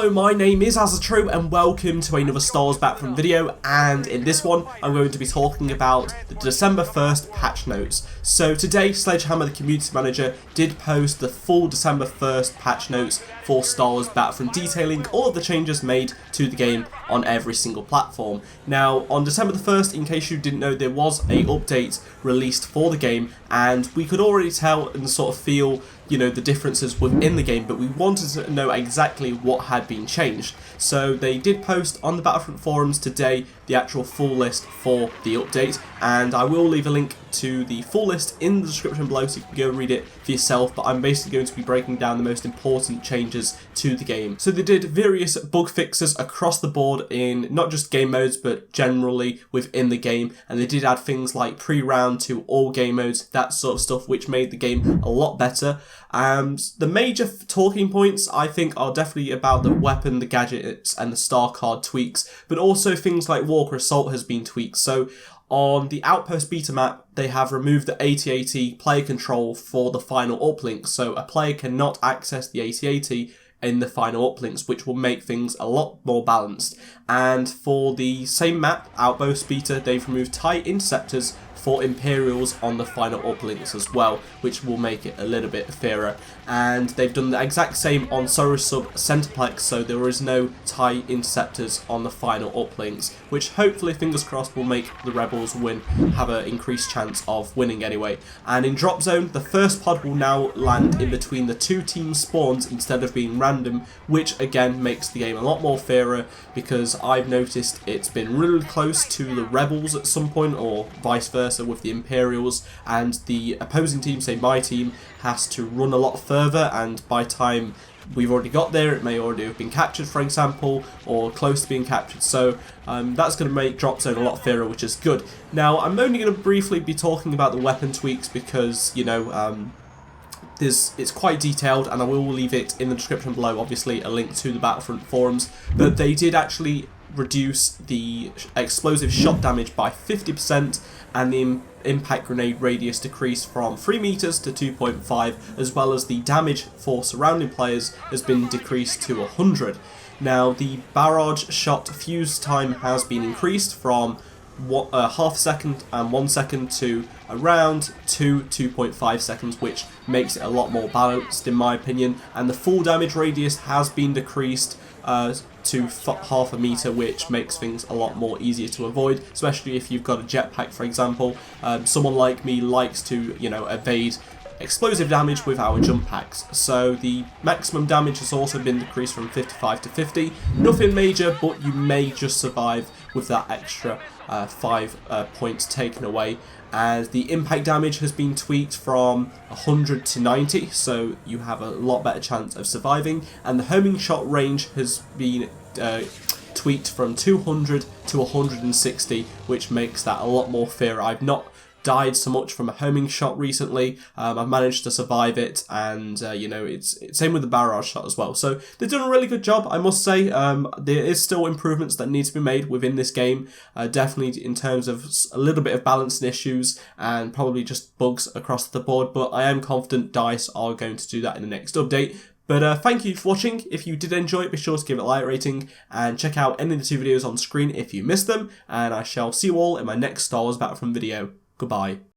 Hello, my name is AZZATRU and welcome to another Star Wars Battlefront video, and in this one I'm going to be talking about the December 1st patch notes. So today Sledgehammer, the community manager, did post the full December 1st patch notes for Star Wars Battlefront, detailing all of the changes made to the game on every single platform. Now on December the 1st, in case you didn't know, there was a update released for the game, and we could already tell and sort of feel, you know, the differences within the game, but we wanted to know exactly what had been changed. So they did post on the Battlefront forums today the actual full list for the update, and I will leave a link to the full list in the description below so you can go read it for yourself, but I'm basically going to be breaking down the most important changes to the game. So they did various bug fixes across the board in not just game modes but generally within the game, and they did add things like pre-round to all game modes, that sort of stuff, which made the game a lot better. The major talking points I think are definitely about the weapon, the gadgets and the star card tweaks, but also things like Walker Assault has been tweaked. So on the Outpost beta map, they have removed the AT-AT player control for the final uplink, so a player cannot access the AT-AT in the final uplinks, which will make things a lot more balanced. And for the same map, Outpost beta, they've removed TIE interceptors for Imperials on the final uplinks as well, which will make it a little bit fairer. And they've done the exact same on Sub Centerplex, so there is no TIE interceptors on the final uplinks, which hopefully, fingers crossed, will make the Rebels have an increased chance of winning anyway. And in Drop Zone, the first pod will now land in between the two team spawns instead of being random, which again makes the game a lot more fairer, because I've noticed it's been really close to the Rebels at some point, or vice versa with the Imperials, and the opposing team, say my team, has to run a lot further, and by time we've already got there, it may already have been captured, for example, or close to being captured. So that's going to make Drop Zone a lot fairer, which is good. Now I'm only going to briefly be talking about the weapon tweaks because, you know, it's quite detailed, and I will leave it in the description below, obviously a link to the Battlefront forums, but they did actually reduce the explosive shot damage by 50%, and the impact grenade radius decreased from 3 meters to 2.5, as well as the damage for surrounding players has been decreased to 100. Now the barrage shot fuse time has been increased from half a second and 1 second to around 2.5 seconds, which makes it a lot more balanced in my opinion. And the full damage radius has been decreased to half a meter, which makes things a lot more easier to avoid, especially if you've got a jetpack, for example. Someone like me likes to, you know, evade explosive damage with our jump packs. So the maximum damage has also been decreased from 55 to 50. Nothing major, but you may just survive with that extra 5 points taken away. And the impact damage has been tweaked from 100 to 90, so you have a lot better chance of surviving. And the homing shot range has been tweaked from 200 to 160, which makes that a lot more fair. I've not died so much from a homing shot recently. I've managed to survive it, and you know, it's same with the barrage shot as well. So they've done a really good job, I must say. There is still improvements that need to be made within this game, definitely in terms of a little bit of balancing issues and probably just bugs across the board, but I am confident DICE are going to do that in the next update. But thank you for watching. If you did enjoy it, be sure to give it a like rating and check out any of the 2 videos on screen if you missed them, and I shall see you all in my next Star Wars Battlefront video. Goodbye.